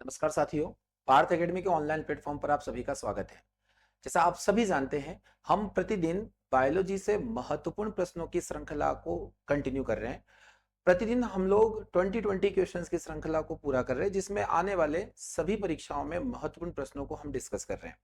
नमस्कार साथियों। पार्थ एकेडमी के ऑनलाइन प्लेटफॉर्म पर आप सभी का स्वागत है। जैसा आप सभी जानते हैं, हम प्रतिदिन बायोलॉजी से महत्वपूर्ण प्रश्नों की श्रृंखला को कंटिन्यू कर रहे हैं। प्रतिदिन हम लोग 20-20 क्वेश्चंस की श्रृंखला को पूरा कर रहे हैं, जिसमें आने वाले सभी परीक्षाओं में महत्वपूर्ण प्रश्नों को हम डिस्कस कर रहे हैं।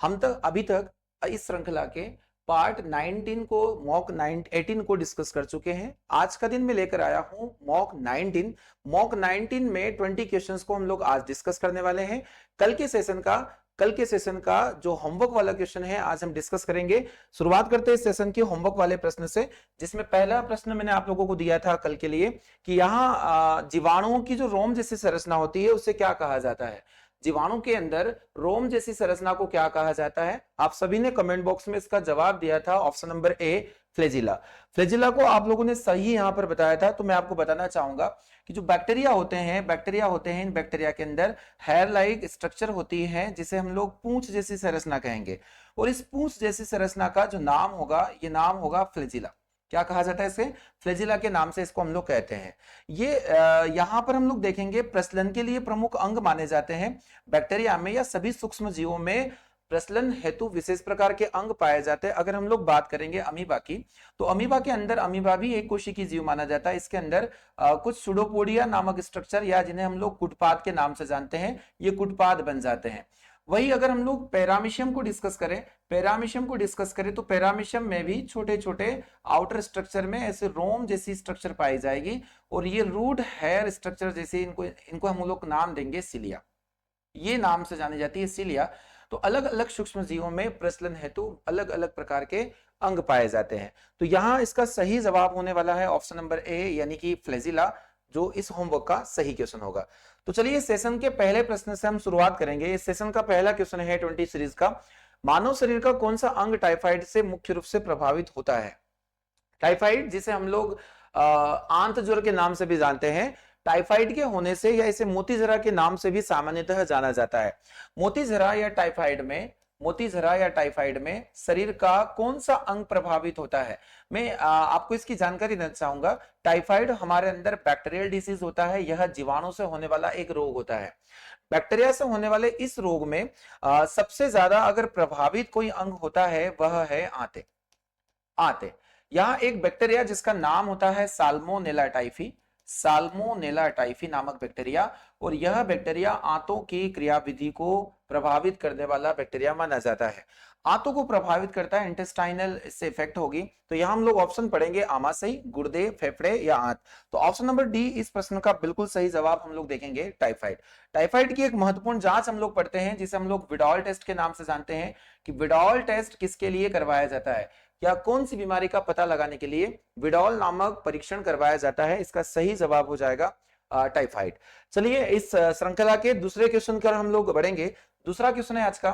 हम तक अभी तक इस श्रृंखला के पार्ट 19 को मॉक 18 को डिस्कस कर चुके हैं। आज का दिन मैं लेकर आया हूं मॉक 19। मॉक 19 में 20 क्वेश्चंस को हम लोग आज डिस्कस करने वाले हैं। कल के सेशन का जो होमवर्क वाला क्वेश्चन है आज हम डिस्कस करेंगे। शुरुआत करते हैं इस सेशन के होमवर्क वाले प्रश्न से, जिसमें पहला प्रश्न मैंने आप लोगों को दिया था कल के लिए कि यहाँ जीवाणुओं की जो रोम जैसी संरचना होती है उसे क्या कहा जाता है। जीवाणु के अंदर रोम जैसी संरचना को क्या कहा जाता है? आप सभी ने कमेंट बॉक्स में इसका जवाब दिया था। Option number A, flagella. Flagella को आप लोगों ने सही यहां पर बताया था। तो मैं आपको बताना चाहूंगा कि जो बैक्टीरिया होते हैं इन बैक्टीरिया के अंदर हेयर लाइक स्ट्रक्चर होती है, जिसे हम लोग पूंछ जैसी संरचना कहेंगे। और इस पूंछ जैसी संरचना का जो नाम होगा, ये नाम होगा फ्लैजिला। क्या कहा जाता है इसे? फ्लैजिला के नाम से इसको हम लोग कहते हैं। ये यहां पर हम लोग देखेंगे प्रसलन के लिए प्रमुख अंग माने जाते हैं। बैक्टीरिया में या सभी सूक्ष्म जीवों में प्रसलन हेतु विशेष प्रकार के अंग पाए जाते हैं। अगर हम लोग बात करेंगे अमीबा की, तो अमीबा के अंदर, अमीबा भी एक कोशिकीय जीव माना जाता है। इसके अंदर कुछ सुडोपोडिया नामक स्ट्रक्चर, या जिन्हें हम लोग कुटपाद के नाम से जानते हैं, ये कुटपाद बन जाते हैं। वही अगर हम लोग पैरामीशियम को डिस्कस करें तो पैरामीशियम में भी छोटे छोटे आउटर स्ट्रक्चर में ऐसे रोम जैसी स्ट्रक्चर पाई जाएगी। और ये रूट हेयर स्ट्रक्चर जैसे इनको इनको हम लोग नाम देंगे सिलिया। ये नाम से जानी जाती है सिलिया। तो अलग अलग सूक्ष्म जीवों में प्रसलन हेतु अलग अलग प्रकार के अंग पाए जाते हैं। तो यहां इसका सही जवाब होने वाला है ऑप्शन नंबर ए, यानी कि फ्लैजिला, जो इस होमवर्क का सही क्वेश्चन होगा। तो चलिए सेशन के पहले प्रश्न से हम शुरुआत करेंगे। इस सेशन का पहला क्वेश्चन है 20 सीरीज का। मानव शरीर का कौन सा अंग टाइफाइड से मुख्य रूप से प्रभावित होता है? टाइफाइड, जिसे हम लोग आंत ज्वर के नाम से भी जानते हैं, टाइफाइड के होने से या इसे मोतीजरा के नाम से भी सामान्यतः जाना जाता है। मोतीजरा या टाइफाइड में शरीर का कौन सा अंग प्रभावित होता है? मैं आपको इसकी जानकारी देना चाहूंगा। टाइफाइड हमारे अंदर बैक्टीरियल डिसीज होता है। यह जीवाणु से होने वाला एक रोग होता है। बैक्टीरिया से होने वाले इस रोग में सबसे ज्यादा अगर प्रभावित कोई अंग होता है, वह है आंतें। आते यहाँ एक बैक्टीरिया जिसका नाम होता है साल्मोनेला टाइफी नामक बैक्टीरिया। और यह बैक्टीरिया आंतों की क्रियाविधि को प्रभावित करने वाला बैक्टीरिया माना जाता है। आंतों को प्रभावित करता है, इंटेस्टाइनल इससे इफेक्ट होगी। तो यहाँ हम लोग ऑप्शन पढ़ेंगे आमाशय, गुर्दे, फेफड़े या आंत। तो ऑप्शन नंबर डी इस प्रश्न का बिल्कुल सही जवाब हम लोग देखेंगे, टाइफाइड। टाइफाइड की एक महत्वपूर्ण जांच हम लोग पढ़ते हैं, जिसे हम लोग विडॉल टेस्ट के नाम से जानते हैं। कि विडॉल टेस्ट किसके लिए करवाया जाता है, या कौन सी बीमारी का पता लगाने के लिए विडॉल नामक परीक्षण करवाया जाता है? इसका सही जवाब हो जाएगा टाइफाइड। चलिए इस श्रृंखला के दूसरे क्वेश्चन पर हम लोग बढ़ेंगे। दूसरा क्वेश्चन है आज का,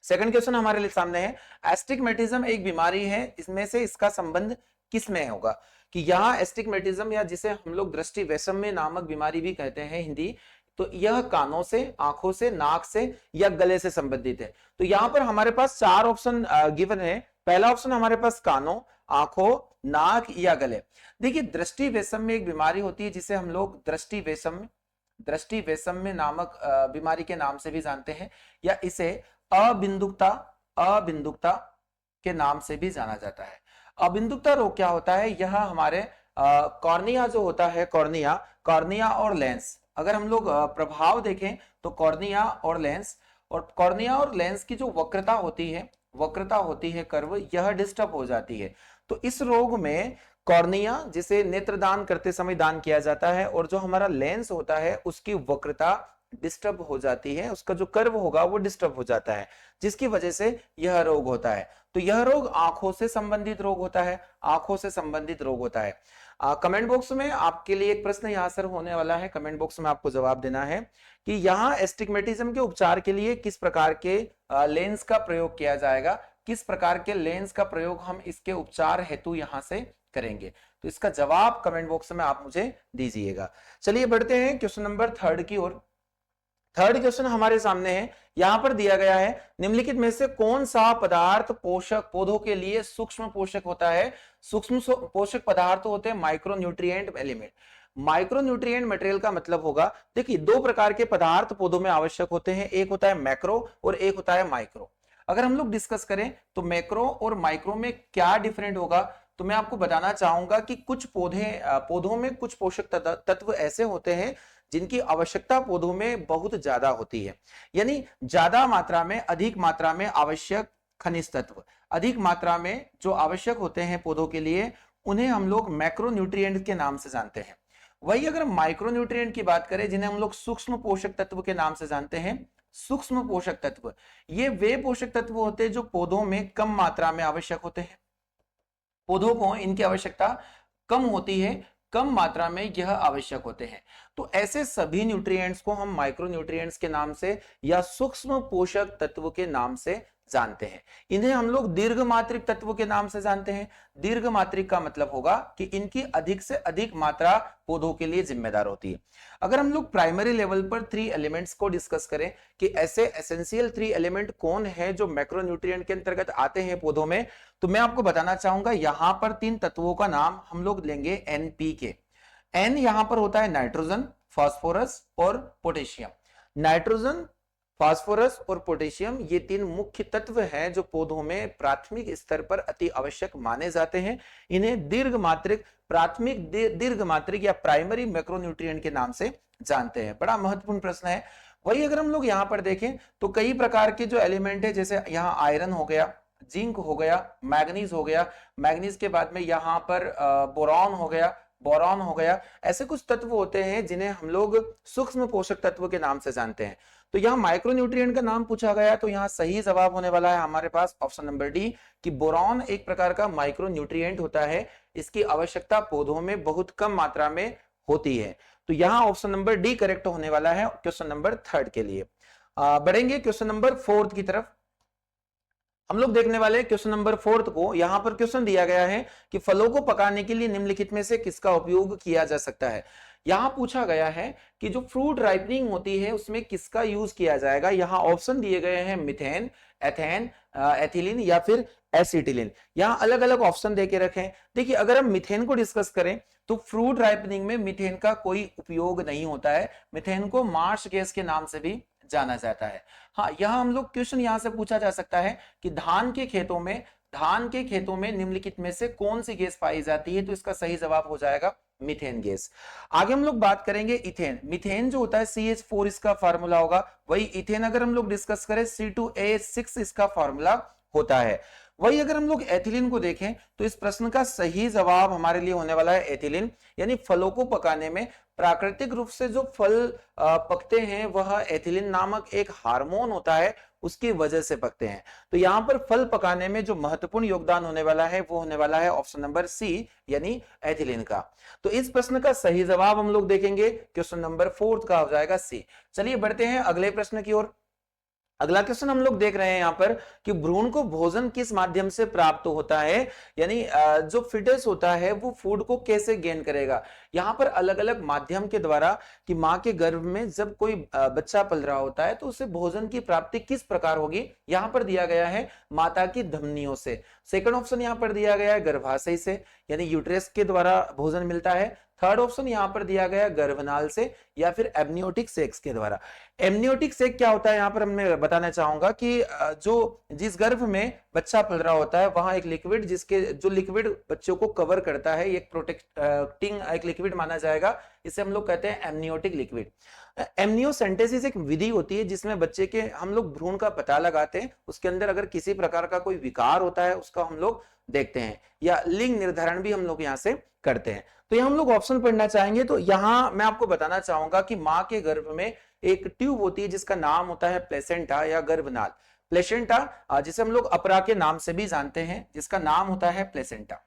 सेकंड क्वेश्चन हमारे लिए सामने है। एस्टिग्मेटिज्म एक बीमारी है, इसमें से इसका संबंध किसमें होगा? कि यहाँ एस्टिग्मेटिज्म, या जिसे हम लोग दृष्टि वैषम्य नामक बीमारी भी कहते हैं हिंदी, तो यह कानों से, आंखों से, नाक से या गले से संबंधित है। तो यहाँ पर हमारे पास चार ऑप्शन गिवन है। पहला ऑप्शन हमारे पास कानों, आंखों, नाक या गले। देखिए दृष्टि वैषम्य एक बीमारी होती है, जिसे हम लोग दृष्टि वैषम्य नामक बीमारी के नाम से भी जानते हैं, या इसे अबिंदुकता के नाम से भी जाना जाता है। अबिंदुकता रोग क्या होता है? यह हमारे कॉर्निया जो होता है, कॉर्निया और लेंस, अगर हम लोग प्रभाव देखें तो कॉर्निया और लेंस की जो वक्रता होती है कर्व, यह डिस्टर्ब हो जाती है। तो इस रोग में कॉर्निया, जिसे नेत्रदान करते समय दान किया जाता है, और जो हमारा लेंस होता है उसकी वक्रता डिस्टर्ब हो जाती है, उसका जो कर्व होगा वो डिस्टर्ब हो जाता है, जिसकी वजह से यह रोग होता है। तो यह रोग आंखों से संबंधित रोग होता है। कमेंट बॉक्स में आपके लिए एक प्रश्न यहाँ सर होने वाला है, कमेंट बॉक्स में आपको जवाब देना है कि यहाँ एस्टिग्मेटिज्म के उपचार के लिए किस प्रकार के लेंस का प्रयोग किया जाएगा, किस प्रकार के लेंस का प्रयोग हम इसके उपचार हेतु यहां से करेंगे। तो इसका जवाब कमेंट बॉक्स में आप मुझे दीजिएगा। चलिए बढ़ते हैं क्वेश्चन नंबर थर्ड की ओर। थर्ड क्वेश्चन हमारे सामने है, यहां पर दिया गया है, निम्नलिखित में से कौन सा पदार्थ पोषक पौधों के लिए सूक्ष्म पोषक होता है? सूक्ष्म पोषक पदार्थ होते हैं micro nutrient element. Micronutrient material का मतलब होगा, देखिए दो प्रकार के पदार्थ पौधों में आवश्यक होते हैं, एक होता है मैक्रो और एक होता है माइक्रो। अगर हम लोग डिस्कस करें तो मैक्रो और माइक्रो में क्या डिफरेंट होगा, तो मैं आपको बताना चाहूंगा कि कुछ पौधों में कुछ पोषक तत्व ऐसे होते हैं जिनकी आवश्यकता पौधों में बहुत ज्यादा होती है, यानी ज्यादा मात्रा में, अधिक मात्रा में आवश्यक खनिज तत्व, अधिक मात्रा में जो आवश्यक होते हैं पौधों के लिए, उन्हें हम लोग मैक्रोन्यूट्रिएंट के नाम से जानते हैं। वही अगर माइक्रोन्यूट्रिएंट की बात करें, जिन्हें हम लोग सूक्ष्म पोषक तत्व के नाम से जानते हैं, सूक्ष्म पोषक तत्व, ये वे पोषक तत्व होते हैं जो पौधों में कम मात्रा में आवश्यक होते हैं, पौधों को इनकी आवश्यकता कम होती है, कम मात्रा में यह आवश्यक होते हैं। तो ऐसे सभी न्यूट्रिएंट्स को हम माइक्रोन्यूट्रिएंट्स के नाम से या सूक्ष्म पोषक तत्व के नाम से जानते हैं। इन्हें हम लोग दीर्घ मात्रिक तत्व के नाम से जानते हैं। दीर्घ मात्रिक का मतलब होगा कि इनकी अधिक से अधिक मात्रा पौधों के लिए जिम्मेदार होती है। अगर हम लोग प्राइमरी लेवल पर 3 एलिमेंट्स को डिस्कस करें कि ऐसे एसेंशियल 3 एलिमेंट कौन है जो मैक्रोन्यूट्रिएंट के अंतर्गत आते हैं पौधों में, तो मैं आपको बताना चाहूंगा, यहां पर 3 तत्वों का नाम हम लोग लेंगे NPK। एन यहां पर होता है नाइट्रोजन, फास्फोरस और पोटेशियम। नाइट्रोजन, फास्फोरस और पोटेशियम ये 3 मुख्य तत्व हैं जो पौधों में प्राथमिक स्तर पर अति आवश्यक माने जाते हैं। इन्हें दीर्घ मात्रिक, प्राथमिक दीर्घ मात्रिक या प्राइमरी मैक्रोन्यूट्रिएंट के नाम से जानते हैं। बड़ा महत्वपूर्ण प्रश्न है। वही अगर हम लोग यहाँ पर देखें तो कई प्रकार के जो एलिमेंट है, जैसे यहाँ आयरन हो गया, जिंक हो गया, मैग्नीज हो गया, मैग्नीज के बाद में यहाँ पर बोरॉन हो गया, बोरॉन हो गया, ऐसे कुछ तत्व होते हैं जिन्हें हम लोग सूक्ष्म पोषक तत्व के नाम से जानते हैं। तो यहाँ माइक्रोन्यूट्रिएंट का नाम पूछा गया, तो यहाँ सही जवाब होने वाला है हमारे पास ऑप्शन नंबर डी, कि बोरॉन एक प्रकार का माइक्रोन्यूट्रिएंट होता है, इसकी आवश्यकता पौधों में बहुत कम मात्रा में होती है। तो यहाँ ऑप्शन नंबर डी करेक्ट होने वाला है क्वेश्चन नंबर 3 के लिए। बढ़ेंगे क्वेश्चन नंबर 4 की तरफ। हम लोग देखने वाले हैं क्वेश्चन नंबर 4 को। यहां पर क्वेश्चन दिया गया है कि फलों को पकाने के लिए निम्नलिखित में से किसका उपयोग किया जा सकता है। यहां पूछा गया है कि जो फ्रूट राइपनिंग होती है उसमें किसका यूज किया जाएगा। यहां ऑप्शन दिए गए हैं मिथेन, एथेन, एथिलीन या फिर एसिटिलीन। यहां अलग अलग ऑप्शन देके रखें। देखिए अगर हम मिथेन को डिस्कस करें तो फ्रूट राइपनिंग में मिथेन का कोई उपयोग नहीं होता है। मिथेन को मार्श गैस के नाम से भी जाना जाता है। हाँ, यहां हम लोग क्वेश्चन यहां से पूछा जा सकता है कि धान के खेतों में निम्नलिखित में से कौन सी गैस पाई जाती है, तो इसका सही जवाब हो जाएगा मीथेन गैस। आगे हम लोग बात करेंगे इथेन। मीथेन जो होता है CH4 इसका फार्मूला होगा। वही इथेन अगर हम लोग डिस्कस करें C2H6 इसका फार्मूला होता है। वही अगर हम लोग एथिलीन को देखें तो इस प्रश्न का सही जवाब हमारे लिए होने वाला है एथिलीन, यानी फलों को पकाने में प्राकृतिक रूप से जो फल पकते हैं वह एथिलीन नामक एक हार्मोन होता है, उसकी वजह से पकते हैं। तो यहां पर फल पकाने में जो महत्वपूर्ण योगदान होने वाला है वो होने वाला है ऑप्शन नंबर सी, यानी एथिलीन का। तो इस प्रश्न का सही जवाब हम लोग देखेंगे क्वेश्चन नंबर 4 का हो जाएगा सी। चलिए बढ़ते हैं अगले प्रश्न की ओर। अगला क्वेश्चन हम लोग देख रहे हैं यहाँ पर कि भ्रूण को भोजन किस माध्यम से प्राप्त होता है, यानी जो फिटस होता है वो फूड को कैसे गेन करेगा। यहाँ पर अलग अलग माध्यम के द्वारा, कि माँ के गर्भ में जब कोई बच्चा पल रहा होता है तो उसे भोजन की प्राप्ति किस प्रकार होगी। यहाँ पर दिया गया है माता की धमनियों से। सेकंड ऑप्शन यहाँ पर दिया गया है गर्भाशय से, यानी यूट्रस के द्वारा भोजन मिलता है। थर्ड ऑप्शन यहां पर दिया गया गर्भनाल से या फिर एमनियोटिक सेक्स के द्वारा। एमनियोटिक सेक क्या होता है यहाँ पर मैं बताना चाहूंगा कि जिस गर्भ में बच्चा पल रहा होता है वहां एक लिक्विड, जो लिक्विड बच्चों को कवर करता है, एक प्रोटेक्टिंग एक लिक्विड माना जाएगा, इसे हम लोग कहते हैं एमनियोटिक लिक्विड। एमनियोसेंटेसिस एक विधि होती है जिसमें बच्चे के हम लोग भ्रूण का पता लगाते हैं, उसके अंदर अगर किसी प्रकार का कोई विकार होता है उसका हम लोग देखते हैं, या लिंग निर्धारण भी हम लोग यहाँ से करते हैं। तो यहाँ हम लोग ऑप्शन पढ़ना चाहेंगे। तो यहाँ मैं आपको बताना चाहूंगा कि माँ के गर्भ में एक ट्यूब होती है जिसका नाम होता है प्लेसेंटा या गर्भनाल। प्लेसेंटा जिसे हम लोग अपरा के नाम से भी जानते हैं, जिसका नाम होता है प्लेसेंटा,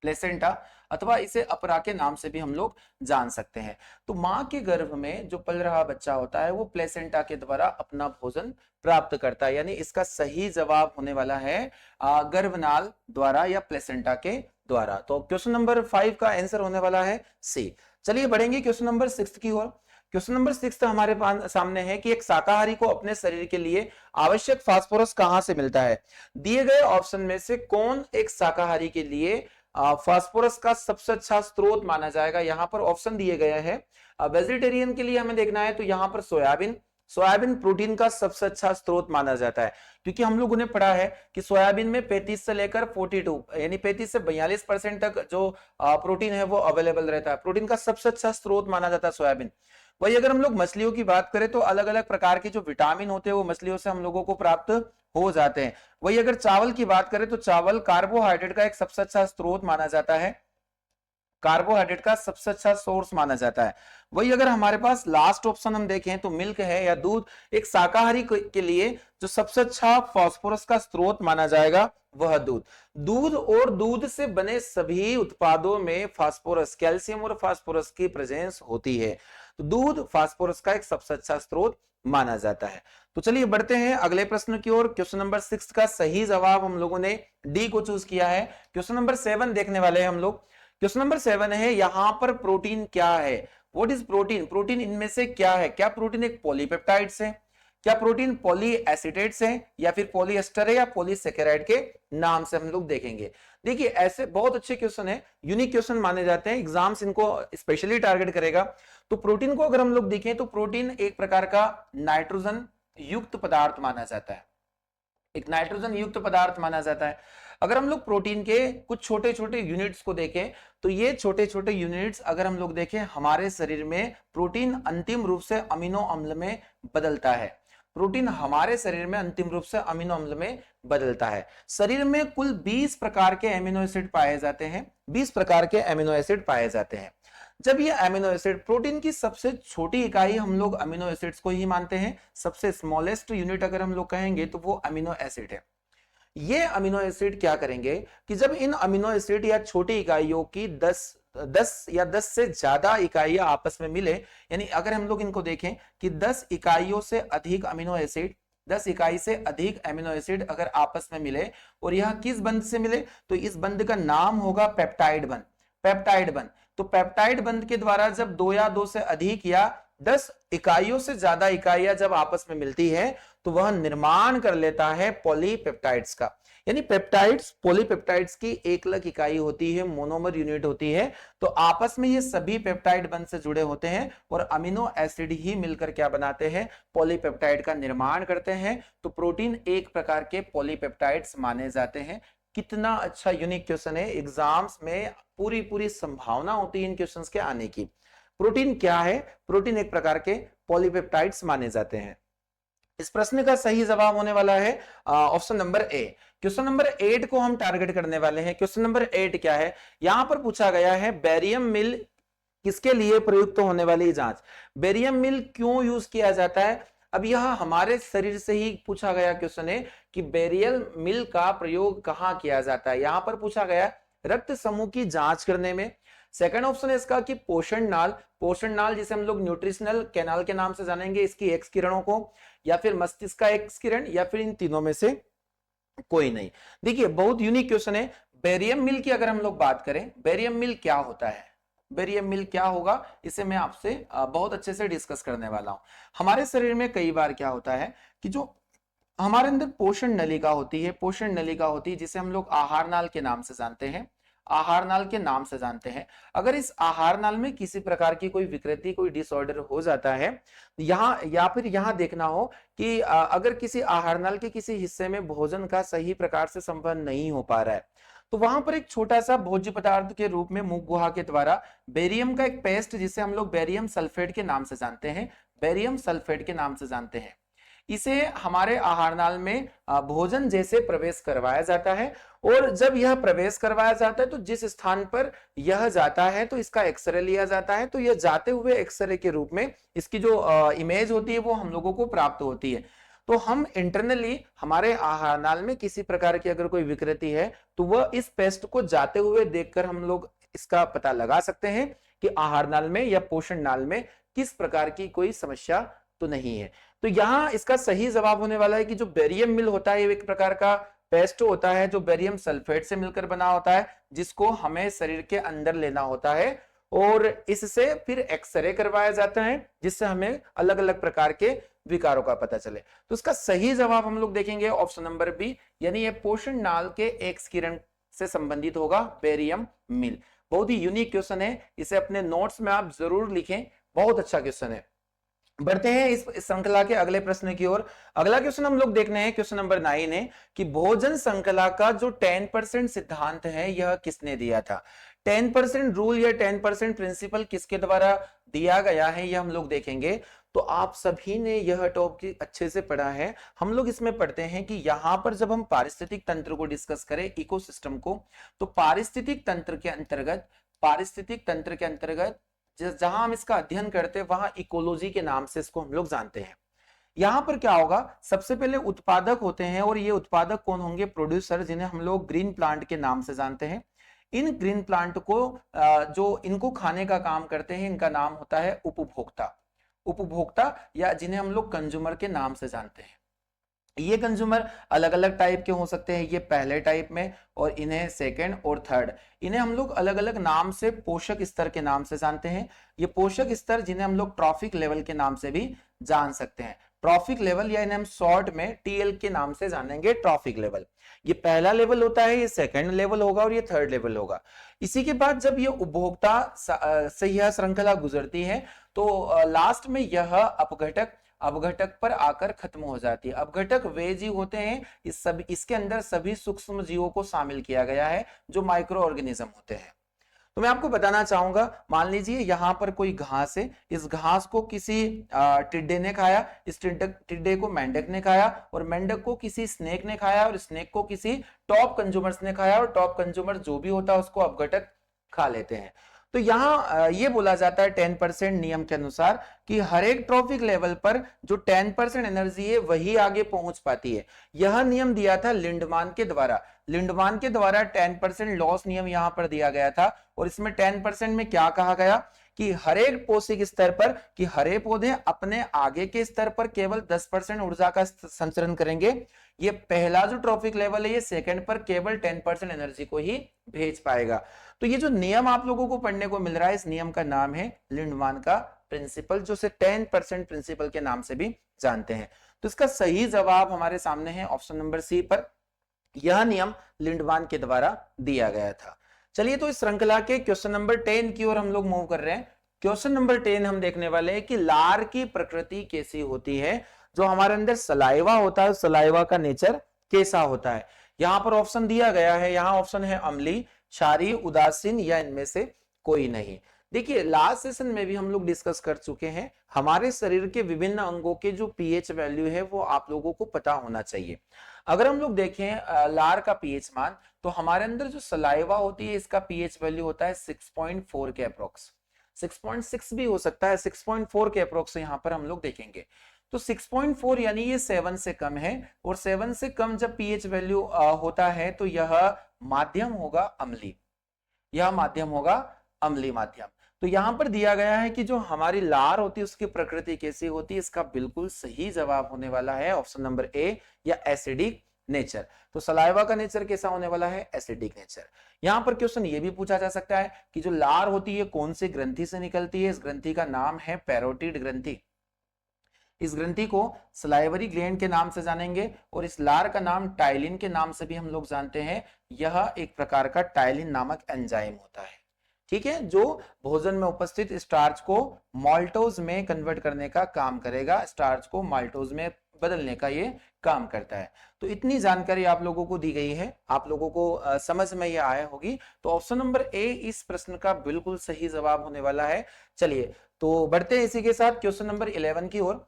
प्लेसेंटा अथवा इसे अपरा के नाम से भी हम लोग जान सकते हैं। तो माँ के गर्भ में जो पल रहा बच्चा होता है वो प्लेसेंटा के द्वारा अपना भोजन प्राप्त करता है, यानी इसका सही जवाब होने वाला है गर्भनाल द्वारा या प्लेसेंटा के द्वारा। तो क्वेश्चन नंबर 5 का आंसर होने वाला है सी। चलिए बढ़ेंगे क्वेश्चन नंबर 6 की ओर। क्वेश्चन नंबर 6 हमारे सामने है कि एक शाकाहारी को अपने शरीर के लिए आवश्यक फास्फोरस कहां से मिलता है। दिए गए ऑप्शन में से कौन एक शाकाहारी के लिए फास्फोरस का सबसे अच्छा स्रोत माना जाएगा? यहाँ पर ऑप्शन दिए गए हैं। वेजिटेरियन के लिए हमें देखना है तो यहाँ पर सोयाबीन, सोयाबीन प्रोटीन का सबसे अच्छा स्रोत माना जाता है, क्योंकि हम लोगों ने पढ़ा है कि सोयाबीन में 35 से लेकर 42 यानी 35 से 42% तक जो प्रोटीन है वो अवेलेबल रहता है। प्रोटीन का सबसे अच्छा स्रोत माना जाता है सोयाबीन। वही अगर हम लोग मछलियों की बात करें तो अलग अलग प्रकार के जो विटामिन होते हैं वो मछलियों से हम लोगों को प्राप्त हो जाते हैं। वही अगर चावल की बात करें तो चावल कार्बोहाइड्रेट का एक सबसे अच्छा स्रोत माना जाता है, कार्बोहाइड्रेट का सबसे अच्छा सोर्स माना जाता है। वही अगर हमारे पास लास्ट ऑप्शन हम देखें तो मिल्क है या दूध, एक शाकाहारी के लिए जो सबसे अच्छा फास्फोरस का स्रोत माना जाएगा वह दूध। दूध और दूध से बने सभी उत्पादों में फास्फोरस, कैल्शियम और फास्फोरस की प्रेजेंस होती है, तो दूध फास्फोरस का एक सबसे अच्छा स्रोत माना जाता है। तो चलिए बढ़ते हैं अगले प्रश्न की ओर। क्वेश्चन नंबर 6 का सही जवाब हम लोगों ने डी को चूज किया है। क्वेश्चन नंबर 7 देखने वाले हैं हम लोग। क्वेश्चन नंबर 7 है, यहां पर प्रोटीन क्या है? What is protein? प्रोटीन इनमें से क्या है? क्या प्रोटीन एक पॉलीपेप्टाइड्स है? क्या प्रोटीन पॉली एसिडेट्स है या फिर पॉलीएस्टर है या पॉलीसेकेराइड के नाम से हम लोग देखेंगे। देखिए ऐसे बहुत अच्छे क्वेश्चन है, यूनिक क्वेश्चन माने जाते हैं, एग्जाम्स इनको स्पेशली टारगेट करेगा। तो प्रोटीन को अगर हम लोग देखें तो प्रोटीन एक प्रकार का नाइट्रोजन युक्त पदार्थ माना जाता है, एक नाइट्रोजन युक्त पदार्थ माना जाता है। अगर हम लोग प्रोटीन के कुछ छोटे छोटे यूनिट्स को देखें तो ये छोटे छोटे यूनिट्स अगर हम लोग देखें, हमारे शरीर में प्रोटीन अंतिम रूप से अमीनो अम्ल में बदलता है। प्रोटीन हमारे शरीर में अंतिम रूप से अमीनो अम्ल में बदलता है। शरीर में कुल 20 प्रकार के एमिनो एसिड पाए जाते हैं, 20 प्रकार के एमिनो एसिड पाए जाते हैं। जब ये अमीनो एसिड, प्रोटीन की सबसे छोटी इकाई हम लोग अमीनो एसिड्स को ही मानते हैं, सबसे स्मॉलेस्ट यूनिट अगर हम लोग कहेंगे तो वो अमीनो एसिड है। ये अमीनो एसिड क्या करेंगे कि जब इन अमीनो एसिड या छोटी इकाइयों की 10 या 10 से ज्यादा इकाइयां आपस में मिले, यानी अगर हम लोग इनको देखें कि 10 इकाइयों से अधिक अमीनो एसिड, 10 इकाई से अधिक अमीनो एसिड अगर आपस में मिले और यह किस बंध से मिले, तो इस बंध का नाम होगा पेप्टाइड बंध। पेप्टाइड बंध, तो पेप्टाइड बंध के द्वारा जब 2 या 2 से अधिक या 10 इकाइयों से ज्यादा इकाइयां जब आपस में मिलती है तो वह निर्माण कर लेता है पॉलीपेप्टाइड्स का। यानी पेप्टाइड्स, पॉलीपेप्टाइड्स की एकलक इकाई होती है, मोनोमर यूनिट होती है। तो आपस में ये सभी पेप्टाइड बंध से जुड़े होते हैं और अमीनो एसिड ही मिलकर क्या बनाते हैं? पॉलीपेप्टाइड का निर्माण करते हैं। तो प्रोटीन एक प्रकार के पॉलीपेप्टाइड्स माने जाते हैं। कितना अच्छा यूनिक क्वेश्चन है, एग्जाम्स में पूरी पूरी संभावना होती है इन क्वेश्चंस के आने की। प्रोटीन क्या है? प्रोटीन एक प्रकार के पॉलीपेप्टाइड्स माने जाते हैं। इस प्रश्न का सही जवाब होने वाला है option number A. Question number 8 को हम टारगेट करने वाले हैं। क्वेश्चन नंबर 8 क्या है? यहां पर पूछा गया है बेरियम मिल किसके लिए प्रयुक्त होने वाली जांच। बेरियम मिल क्यों यूज किया जाता है? अब यह हमारे शरीर से ही पूछा गया क्वेश्चन है कि बेरियल मिल का प्रयोग कहां किया जाता है। यहां पर पूछा गया रक्त समूह की जांच करने में। सेकंड ऑप्शन है इसका कि पोषण नाल, पोषण नाल जिसे हम लोग न्यूट्रिशनल कैनाल के नाम से जानेंगे, इसकी एक्स किरणों को, या फिर मस्तिष्क का एक्स किरण, या फिर इन तीनों में से कोई नहीं। देखिए बहुत यूनिक क्वेश्चन है। बेरियम मिल की अगर हम लोग बात करें, बेरियम मिल क्या होता है, बेरियम मिल क्या होगा, इसे मैं आपसे बहुत अच्छे से डिस्कस करने वाला हूं। हमारे शरीर में कई बार क्या होता है कि जो हमारे अंदर पोषण नलिका होती है, पोषण नलिका होती है जिसे हम लोग आहार नाल के नाम से जानते हैं, आहार नाल के नाम से जानते हैं। अगर इस आहार नाल में किसी प्रकार की कोई विकृति, कोई डिसऑर्डर हो जाता है, यहाँ या फिर यहाँ देखना हो कि अगर किसी आहार नाल के किसी हिस्से में भोजन का सही प्रकार से संपन्न नहीं हो पा रहा है, तो वहां पर एक छोटा सा भोज्य पदार्थ के रूप में मुख गुहा के द्वारा बेरियम का एक पेस्ट, जिसे हम लोग बेरियम सल्फेट के नाम से जानते हैं, बेरियम सल्फेट के नाम से जानते हैं, इसे हमारे आहार नाल में भोजन जैसे प्रवेश करवाया जाता है। और जब यह प्रवेश करवाया जाता है तो जिस स्थान पर यह जाता है तो इसका एक्सरे लिया जाता है। तो यह जाते हुए एक्सरे के रूप में इसकी जो इमेज होती है वो हम लोगों को प्राप्त होती है। तो हम इंटरनली हमारे आहार नाल में किसी प्रकार की अगर कोई विकृति है तो वह इस पेस्ट को जाते हुए देखकर हम लोग इसका पता लगा सकते हैं कि आहार नाल में या पोषण नाल में किस प्रकार की कोई समस्या तो नहीं है। तो यहां इसका सही जवाब होने वाला है कि जो बेरियम मिल होता है एक प्रकार का पेस्ट होता है जो बेरियम सल्फेट से मिलकर बना होता है, जिसको हमें शरीर के अंदर लेना होता है और इससे फिर एक्सरे करवाया जाता है, जिससे हमें अलग अलग प्रकार के विकारों का पता चले। तो इसका सही जवाब हम लोग देखेंगे ऑप्शन नंबर बी, यानी ये पोषण नाल के एक्स किरण से संबंधित होगा? बेरियम मिल। बहुत ही यूनिक क्वेश्चन है, इसे अपने नोट्स में आप जरूर लिखें, बहुत अच्छा क्वेश्चन है। बढ़ते हैं इस श्रृंखला के अगले प्रश्न की ओर। अगला क्वेश्चन हम लोग देखने हैं, क्वेश्चन नंबर 9 है कि भोजन श्रृंखला का जो 10% सिद्धांत है यह किसने दिया था? 10% रूल या 10% प्रिंसिपल किसके द्वारा दिया गया है, यह हम लोग देखेंगे। तो आप सभी ने यह टॉपिक अच्छे से पढ़ा है। हम लोग इसमें पढ़ते हैं कि यहां पर जब हम पारिस्थितिक तंत्र को डिस्कस करें, इकोसिस्टम को, तो पारिस्थितिक तंत्र के अंतर्गत जहां हम इसका अध्ययन करते हैं वहां इकोलॉजी के नाम से इसको हम लोग जानते हैं। यहां पर क्या होगा, सबसे पहले उत्पादक होते हैं, और ये उत्पादक कौन होंगे? प्रोड्यूसर, जिन्हें हम लोग ग्रीन प्लांट के नाम से जानते हैं। इन ग्रीन प्लांट को जो इनको खाने का काम करते हैं, इनका नाम होता है उपभोक्ता। उपभोक्ता या जिन्हें हम लोग कंज्यूमर के नाम से जानते हैं। ये कंज्यूमर अलग अलग टाइप के हो सकते हैं, ये पहले टाइप में, और इन्हें सेकंड और थर्ड, इन्हें हम लोग अलग अलग नाम से पोषक स्तर के नाम से जानते हैं। ये पोषक स्तर जिन्हें हम लोग ट्रॉफिक लेवल के नाम से भी जान सकते हैं। ट्रॉफिक लेवल या इन्हें हम शॉर्ट में टीएल के नाम से जानेंगे, ट्रॉफिक लेवल। ये पहला लेवल होता है, ये सेकंड लेवल होगा और ये थर्ड लेवल होगा। इसी के बाद जब ये उपभोक्ता से यह श्रृंखला गुजरती है तो लास्ट में यह अपघटक पर आकर खत्म हो जाती है। अपघटक वे जीव होते हैं, इसके अंदर सभी सूक्ष्म जीवों को शामिल किया गया है जो माइक्रो ऑर्गेनिज्म होते हैं। तो मैं आपको बताना चाहूंगा, मान लीजिए यहां पर कोई घास है, इस घास को किसी टिड्डे ने खाया, इस टिड्डे को मेंढक ने खाया, और मेंढक को किसी स्नेक ने खाया, और स्नेक को किसी टॉप कंज्यूमर्स ने खाया, और टॉप कंज्यूमर जो भी होता है उसको अपघटक खा लेते हैं। तो यहां ये बोला जाता है 10% नियम के अनुसार कि हर एक ट्रॉफिक लेवल पर जो 10% एनर्जी है वही आगे पहुंच पाती है। यह नियम दिया था लिंडमान के द्वारा। लिंडमान के द्वारा 10% लॉस नियम यहां पर दिया गया था, और इसमें 10% में क्या कहा गया कि हर एक पोषक स्तर पर, कि हरे पौधे अपने आगे के स्तर पर केवल 10% ऊर्जा का संचरण करेंगे। ये पहला जो ट्रॉफिक लेवल है, ये सेकंड पर केवल 10% एनर्जी को ही भेज पाएगा। तो ये जो नियम आप लोगों को पढ़ने को मिल रहा है, इस नियम का नाम है लिंडमान का प्रिंसिपल, जो से 10% प्रिंसिपल के नाम से भी जानते हैं। तो इसका सही जवाब हमारे सामने है ऑप्शन नंबर सी पर। यह नियम लिंडमान के द्वारा दिया गया था। चलिए, तो इस श्रृंखला के क्वेश्चन नंबर 10 की ओर हम लोग मूव कर रहे हैं। क्वेश्चन नंबर 10 हम देखने वाले हैं कि लार की प्रकृति कैसी होती है। जो हमारे अंदर सलाइवा होता है, सलाइवा का नेचर कैसा होता है। यहां पर ऑप्शन दिया गया है, यहां ऑप्शन है अम्लीय, क्षारीय, उदासीन या इनमें से कोई नहीं। देखिए, लास्ट सेशन में भी हम लोग डिस्कस कर चुके हैं, हमारे शरीर के विभिन्न अंगों के जो पीएच वैल्यू है वो आप लोगों को पता होना चाहिए। अगर हम लोग देखें लार का पीएच मान, तो हमारे अंदर जो सलाइवा होती है इसका पीएच वैल्यू होता है 6.4 के अप्रोक्स, 6.6 भी हो सकता है, 6.4 के अप्रोक्स यहां पर हम लोग देखेंगे। तो 6.4 यानी ये 7 से कम है, और 7 से कम जब पीएच वैल्यू होता है तो यह माध्यम होगा अम्लीय, यह माध्यम होगा अम्लीय माध्यम। तो यहां पर दिया गया है कि जो हमारी लार होती है उसकी प्रकृति कैसी होती है। इसका बिल्कुल सही जवाब होने वाला है ऑप्शन नंबर ए, या एसिडिक नेचर। तो सलाइवा का नेचर कैसा होने वाला है? Acidic nature. यहां पर क्वेश्चन ये भी पूछा जा सकता है कि जो लार होती है कौन सी ग्रंथि से निकलती है। इस ग्रंथि का नाम है पैरोटिड ग्रंथि। इस ग्रंथि को सलाइवरी ग्लैंड के नाम से जानेंगे, और इस लार का नाम टाइलिन के नाम से भी हम लोग जानते हैं। यह एक प्रकार का टाइलिन नामक एंजाइम होता है, ठीक है, जो भोजन में उपस्थित स्टार्च को माल्टोज में कन्वर्ट करने का काम करेगा, स्टार्च को माल्टोज में बदलने का ये काम करता है। तो इतनी जानकारी आप लोगों को दी गई है, आप लोगों को समझ में ये आया होगी। तो ऑप्शन नंबर ए इस प्रश्न का बिल्कुल सही जवाब होने वाला है। चलिए, तो बढ़ते हैं इसी के साथ क्वेश्चन नंबर 11 की ओर।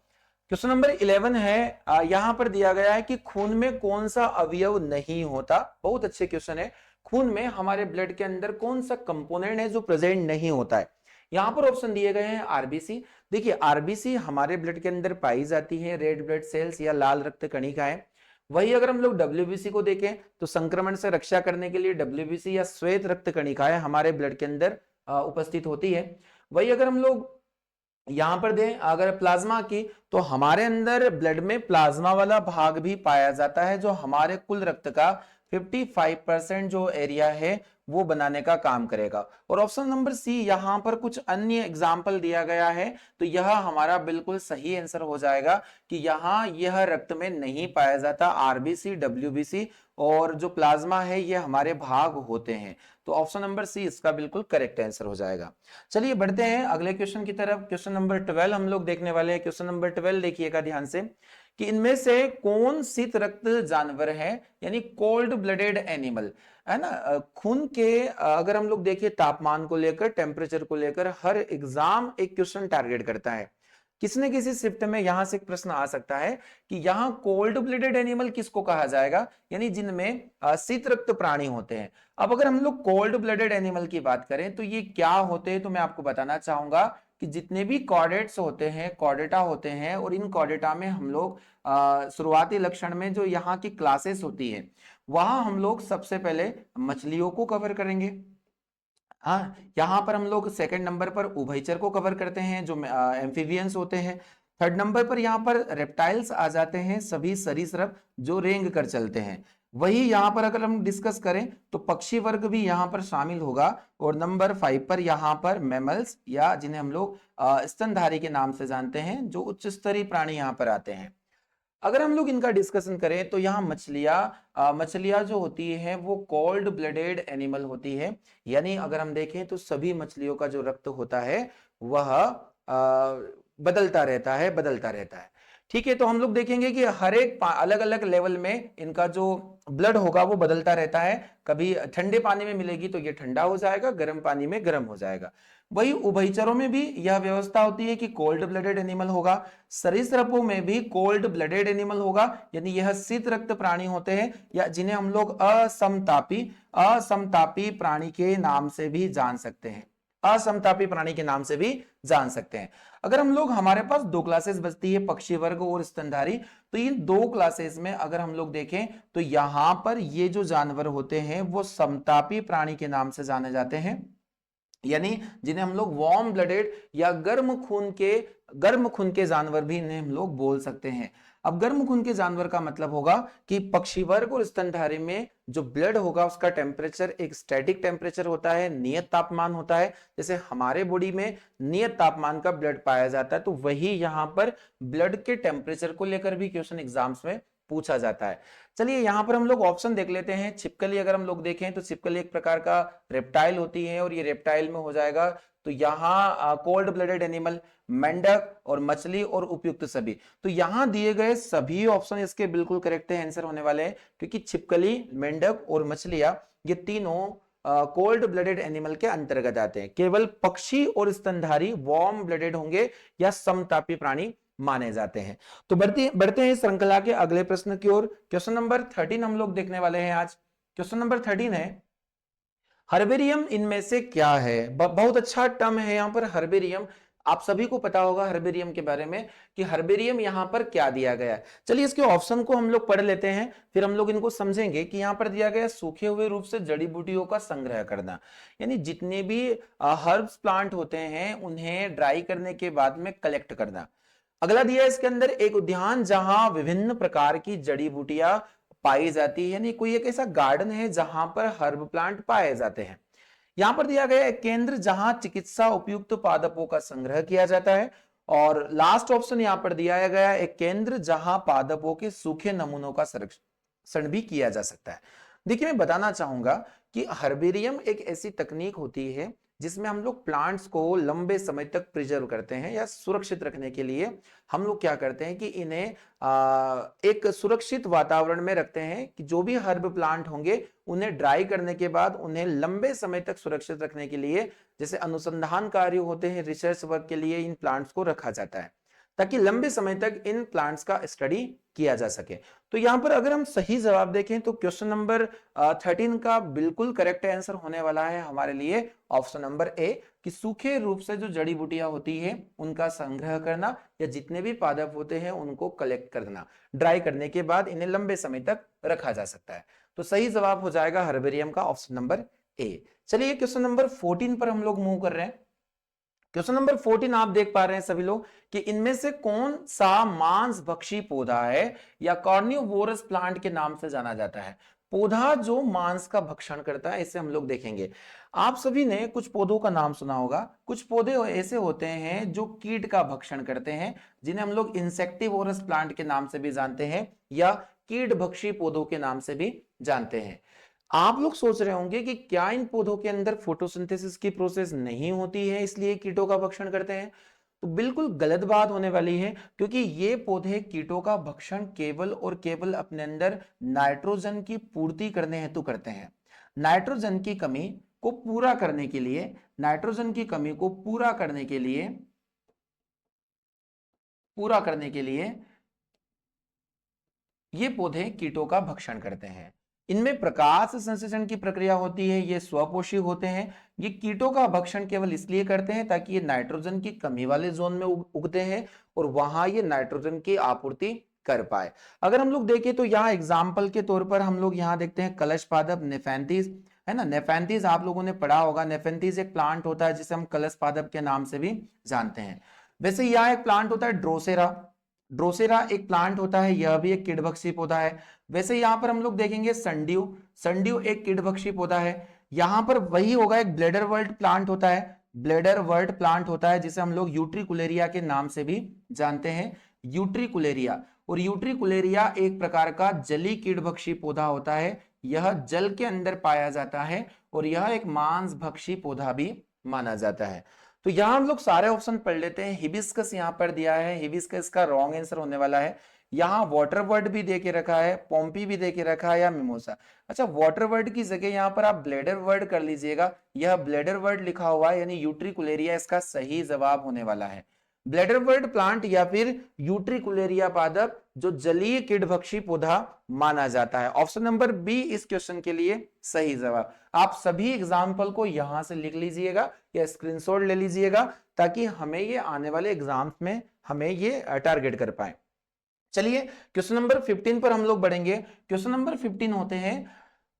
क्वेश्चन नंबर 11 है, यहां पर दिया गया है कि खून में कौन सा अवयव नहीं होता। बहुत अच्छे क्वेश्चन है। खून में हमारे ब्लड के अंदर कौन सा कंपोनेंट है जो प्रेजेंट नहीं होता है। यहां पर ऑप्शन दिए गए हैं आरबीसी। देखिए, आरबीसी हमारे ब्लड के अंदर पाई जाती है, रेड ब्लड सेल्स या लाल रक्त कणिकाएं। वही अगर हम लोग डब्ल्यूबीसी को देखें तो संक्रमण से रक्षा करने के लिए डब्ल्यूबीसी या श्वेत रक्त कणिकाएं हमारे ब्लड के अंदर उपस्थित होती है। वही अगर हम लोग यहां पर दें अगर प्लाज्मा की, तो हमारे अंदर ब्लड में प्लाज्मा वाला भाग भी पाया जाता है जो हमारे कुल रक्त का 55% जो एरिया है वो बनाने का काम करेगा। और ऑप्शन नंबर सी, यहां पर कुछ अन्य एग्जाम्पल दिया गया है, तो यह हमारा बिल्कुल सही आंसर हो जाएगा कि यहां यह रक्त में नहीं पाया जाता। आरबीसी, डब्ल्यूबीसी और जो प्लाज्मा है ये हमारे भाग होते हैं। तो ऑप्शन नंबर सी इसका बिल्कुल करेक्ट आंसर हो जाएगा। चलिए बढ़ते हैं अगले क्वेश्चन की तरफ। क्वेश्चन नंबर 12 हम लोग देखने वाले हैं। क्वेश्चन नंबर 12 देखिएगा ध्यान से कि इनमें से कौन शीत रक्त जानवर है, यानी कोल्ड ब्लडेड एनिमल है ना। खून के अगर हम लोग देखिए तापमान को लेकर, टेम्परेचर को लेकर हर एग्जाम एक क्वेश्चन टारगेट करता है। किसी न किसी शिफ्ट में यहां से एक प्रश्न आ सकता है कि यहां कोल्ड ब्लडेड एनिमल किसको कहा जाएगा, यानी जिनमें शीत रक्त प्राणी होते हैं। अब अगर हम लोग कोल्ड ब्लडेड एनिमल की बात करें तो ये क्या होते हैं, तो मैं आपको बताना चाहूंगा कि जितने भी कॉर्डेट्स होते हैं, कॉर्डेटा होते हैं, और इन कॉर्डेटा में हम लोग शुरुआती लक्षण में जो यहाँ की क्लासेस होती है वहां हम लोग सबसे पहले मछलियों को कवर करेंगे। हाँ, यहाँ पर हम लोग सेकंड नंबर पर उभयचर को कवर करते हैं जो एम्फीबियंस होते हैं। थर्ड नंबर पर यहाँ पर रेप्टाइल्स आ जाते हैं, सभी सरीसृप जो रेंग कर चलते हैं। वही यहाँ पर अगर हम डिस्कस करें तो पक्षी वर्ग भी यहाँ पर शामिल होगा। और नंबर 5 पर यहाँ पर मैमल्स, या जिन्हें हम लोग स्तनधारी के नाम से जानते हैं, जो उच्च स्तरीय प्राणी यहाँ पर आते हैं। अगर हम लोग इनका डिस्कशन करें तो यहाँ मछलियां जो होती है वो कोल्ड ब्लडेड एनिमल होती है, यानी अगर हम देखें तो सभी मछलियों का जो रक्त होता है वह बदलता रहता है, बदलता रहता है। ठीक है, तो हम लोग देखेंगे कि हर एक अलग अलग लेवल में इनका जो ब्लड होगा वो बदलता रहता है। कभी ठंडे पानी में मिलेगी तो ये ठंडा हो जाएगा, गर्म पानी में गर्म हो जाएगा। वही उभयचरों में भी यह व्यवस्था होती है कि कोल्ड ब्लडेड एनिमल होगा। सरीसृपों में भी कोल्ड ब्लडेड एनिमल होगा, यानी यह शीत रक्त प्राणी होते हैं, या जिन्हें हम लोग असमतापी प्राणी के नाम से भी जान सकते हैं। असमतापी प्राणी के नाम से भी जान सकते हैं। अगर हम लोग, हमारे पास दो क्लासेस बचती है, पक्षी वर्ग और स्तनधारी। तो इन दो क्लासेस में अगर हम लोग देखें तो यहां पर ये जो जानवर होते हैं वो समतापी प्राणी के नाम से जाने जाते हैं, यानी जिन्हें हम लोग वार्म ब्लडेड या गर्म खून के जानवर भी इन्हें हम लोग बोल सकते हैं। अब गर्म खून के जानवर का मतलब होगा कि पक्षी वर्ग और स्तनधारी में जो ब्लड होगा उसका टेम्परेचर एक स्टैटिक टेम्परेचर होता है, नियत तापमान होता है। जैसे हमारे बॉडी में नियत तापमान का ब्लड पाया जाता है, तो वही यहां पर ब्लड के टेम्परेचर को लेकर भी क्वेश्चन एग्जाम्स में पूछा जाता है। चलिए यहां पर हम लोग ऑप्शन देख लेते हैं। छिपकली अगर हम लोग देखें तो छिपकली एक प्रकार का रेप्टाइल होती है, और ये रेप्टाइल में हो जाएगा। तो यहाँ कोल्ड ब्लडेड एनिमल मेंढक और मछली और उपयुक्त सभी, तो यहां दिए गए सभी ऑप्शन इसके बिल्कुल करेक्ट आंसर होने वाले हैं, क्योंकि छिपकली, मेंढक और मछलियां ये तीनों कोल्ड ब्लडेड एनिमल के अंतर्गत आते हैं। केवल पक्षी और स्तनधारी वार्म ब्लडेड होंगे या समतापी प्राणी माने जाते हैं। तो बढ़ते हैं श्रृंखला के अगले प्रश्न की ओर। क्वेश्चन नंबर 13 हम लोग देखने वाले हैं आज। क्वेश्चन नंबर 13 है, हर्बेरियम इनमें से क्या है। बहुत अच्छा टर्म है यहाँ पर हर्बेरियम। आप सभी को पता होगा हर्बेरियम के बारे में कि हर्बेरियम यहाँ पर क्या दिया गया है। चलिए इसके ऑप्शन को हम लोग पढ़ लेते हैं, फिर हम लोग इनको समझेंगे। कि यहाँ पर दिया गया सूखे हुए रूप से जड़ी बूटियों का संग्रह करना, यानी जितने भी हर्ब्स प्लांट होते हैं उन्हें ड्राई करने के बाद में कलेक्ट करना। अगला दिया है इसके अंदर, एक उद्यान जहां विभिन्न प्रकार की जड़ी बूटियां पाई जाती है, यानी कोई एक ऐसा गार्डन है जहां पर हर्ब प्लांट पाए जाते हैं। यहां पर दिया गया एक केंद्र जहां चिकित्सा उपयुक्त पादपों का संग्रह किया जाता है। और लास्ट ऑप्शन यहां पर दिया गया एक केंद्र जहां पादपों के सूखे नमूनों का संरक्षण भी किया जा सकता है। देखिए मैं बताना चाहूंगा कि हर्बेरियम एक ऐसी तकनीक होती है जिसमें हम लोग प्लांट्स को लंबे समय तक प्रिजर्व करते हैं, या सुरक्षित रखने के लिए हम लोग क्या करते हैं कि इन्हें एक सुरक्षित वातावरण में रखते हैं, कि जो भी हर्ब प्लांट होंगे उन्हें ड्राई करने के बाद उन्हें लंबे समय तक सुरक्षित रखने के लिए, जैसे अनुसंधान कार्य होते हैं, रिसर्च वर्क के लिए इन प्लांट्स को रखा जाता है, ताकि लंबे समय तक इन प्लांट्स का स्टडी किया जा सके। तो यहां पर अगर हम सही जवाब देखें तो क्वेश्चन नंबर 13 का बिल्कुल करेक्ट आंसर होने वाला है हमारे लिए ऑप्शन नंबर ए, कि सूखे रूप से जो जड़ी बूटियां होती है उनका संग्रह करना, या जितने भी पादप होते हैं उनको कलेक्ट करना, ड्राई करने के बाद इन्हें लंबे समय तक रखा जा सकता है। तो सही जवाब हो जाएगा हर्बेरियम का ऑप्शन नंबर ए। चलिए क्वेश्चन नंबर 14 पर हम लोग मूव कर रहे हैं। क्वेश्चन नंबर 14 आप देख पा रहे हैं सभी लोग कि इनमें से कौन सा मांसभक्षी पौधा है या कार्निवोरस प्लांट के नाम से जाना जाता है। पौधा जो मांस का भक्षण करता है, इसे हम लोग देखेंगे। आप सभी ने कुछ पौधों का नाम सुना होगा। कुछ पौधे ऐसे होते हैं जो कीट का भक्षण करते हैं, जिन्हें हम लोग इंसेक्टिवोरस प्लांट के नाम से भी जानते हैं या कीट भक्षी पौधों के नाम से भी जानते हैं। आप लोग सोच रहे होंगे कि क्या इन पौधों के अंदर फोटोसिंथेसिस की प्रोसेस नहीं होती है इसलिए कीटों का भक्षण करते हैं? तो बिल्कुल गलत बात होने वाली है, क्योंकि ये पौधे कीटों का भक्षण केवल और केवल अपने अंदर नाइट्रोजन की पूर्ति करने हेतु करते हैं। नाइट्रोजन की कमी को पूरा करने के लिए, नाइट्रोजन की कमी को पूरा करने के लिए ये पौधे कीटों का भक्षण करते हैं। इनमें प्रकाश संश्लेषण की प्रक्रिया होती है, ये स्वपोषी होते हैं। ये कीटों का भक्षण केवल इसलिए करते हैं ताकि ये नाइट्रोजन की कमी वाले जोन में उगते हैं और वहां ये नाइट्रोजन की आपूर्ति कर पाए। अगर हम लोग देखें तो यहाँ एग्जाम्पल के तौर पर हम लोग यहाँ देखते हैं कलश पादप नेफेंथिस, है ना। नेफेंथिस आप लोगों ने पढ़ा होगा। नेफेंथिस एक प्लांट होता है जिसे हम कलश पादप के नाम से भी जानते हैं। वैसे यहाँ एक प्लांट होता है ड्रोसेरा। ड्रोसेरा एक प्लांट होता है, यह भी एक कीटभक्षी पौधा है। वैसे यहां पर हम लोग देखेंगे संड्यू। संड्यू एक कीटभक्षी पौधा है। यहां पर वही होगा, एक ब्लेडर वर्ल्ड प्लांट होता है। ब्लेडर वर्ल्ड प्लांट होता है जिसे हम लोग यूट्रिकुलेरिया के नाम से भी जानते हैं। यूट्रिकुलेरिया, और यूट्रिकुलेरिया एक प्रकार का जली कीटभक्षी पौधा होता है। यह जल के अंदर पाया जाता है और यह एक मांस भक्षी पौधा भी माना जाता है। तो यहां हम लोग सारे ऑप्शन पढ़ लेते हैं। हिबिस्कस यहां पर दिया है, हिबिस्कस का रॉन्ग आंसर होने वाला है। यहाँ वाटर वर्ड भी दे के रखा है, पॉम्पी भी दे के रखा है या मिमोसा। अच्छा, वाटर वर्ड की जगह यहाँ पर आप ब्लेडर वर्ड कर लीजिएगा। यह ब्लेडर वर्ड लिखा हुआ है, यानी यूट्रिकुलेरिया इसका सही जवाब होने वाला है। ब्लेडर वर्ड प्लांट या फिर यूट्रिकुलेरिया पादप जो जलीय कीटभक्षी पौधा माना जाता है। ऑप्शन नंबर बी इस क्वेश्चन के लिए सही जवाब। आप सभी एग्जाम्पल को यहां से लिख लीजिएगा या स्क्रीनशॉट ले लीजिएगा ताकि हमें ये आने वाले एग्जाम्स में हमें ये टारगेट कर पाए। चलिए क्वेश्चन नंबर 15 पर हम लोग बढ़ेंगे। क्वेश्चन नंबर 15 होते हैं,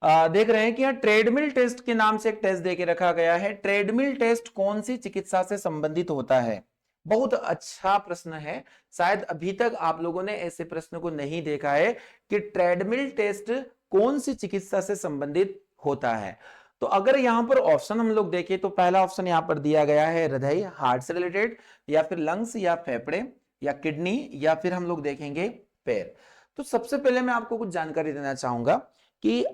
देख रहे हैं कि यहाँ ट्रेडमिल टेस्ट के नाम से एक टेस्ट देके रखा गया है। ट्रेडमिल टेस्ट कौन सी चिकित्सा से संबंधित होता है? बहुत अच्छा प्रश्न है। शायद अभी तक आप लोगों ने ऐसे प्रश्न को नहीं देखा है कि ट्रेडमिल टेस्ट कौन सी चिकित्सा से संबंधित होता है। तो अगर यहां पर ऑप्शन हम लोग देखें तो पहला ऑप्शन यहां पर दिया गया है हृदय, हार्ट से रिलेटेड, या फिर लंग्स या फेफड़े या किडनी, या फिर हम लोग देखेंगे पैर। तो सबसे पहले मैं आपको कुछ जानकारी देना चाहूंगा कि